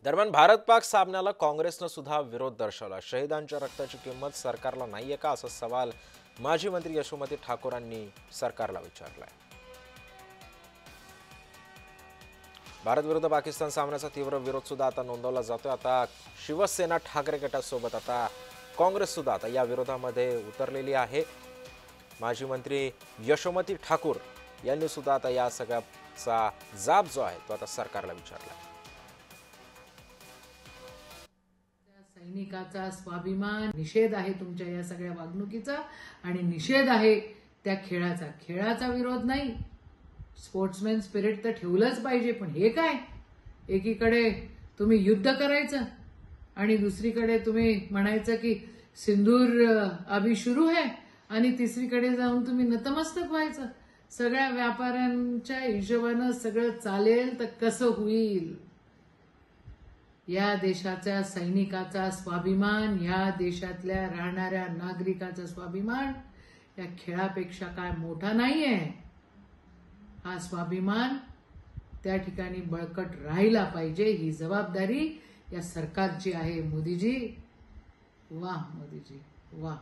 दरम्यान भारत पाक सामन्याला काँग्रेसनं सुद्धा विरोध दर्शवला। शहीदांच्या रक्ताची किंमत सरकारला नाहीये का, असा सवाल माजी मंत्री यशोमती ठाकूरांनी सरकारला विचारलाय। भारत विरुद्ध पाकिस्तान सामन्याचा तीव्र विरोध सुद्धा आता नोंदवला जातोय। आता शिवसेना ठाकरे गटासोबत आता काँग्रेस सुद्धा आता या विरोधामध्ये उतरलेली आहे। माजी मंत्री यशोमती ठाकूर यांनी सुद्धा आता या सगळ्याचा जाब जो आहे तो आता सरकारला विचारला। सैनिकाचा स्वाभिमान, निषेध आहे तुमच्या या सगळ्या वागणुकीचा आणि निषेध आहे त्या खेळाचा विरोध नाही। स्पोर्ट्समॅन स्पिरिट तर ठेवलंच पाहिजे, पण हे काय, एकीकडे तुम्ही युद्ध करायचं आणि दुसरीकडे तुम्ही म्हणायचं की सिंदूर अभी शुरू है आणि तिसरीकडे जाऊन तुम्ही नतमस्तक व्हायचं। सगळ्या व्यापाऱ्यांच्या हिशोबानं सगळं चालेल तर कसं होईल? या देशाच्या सैनिकाचा स्वाभिमान, या देशातल्या राहणाऱ्या नागरिकाचा स्वाभिमान या खेळापेक्षा काय मोठा नाहीये। हा स्वाभिमान त्या ठिकाणी बळकट राहिला पाहिजे, ही जबाबदारी या सरकारची आहे। मोदीजी वाह, मोदीजी वाह।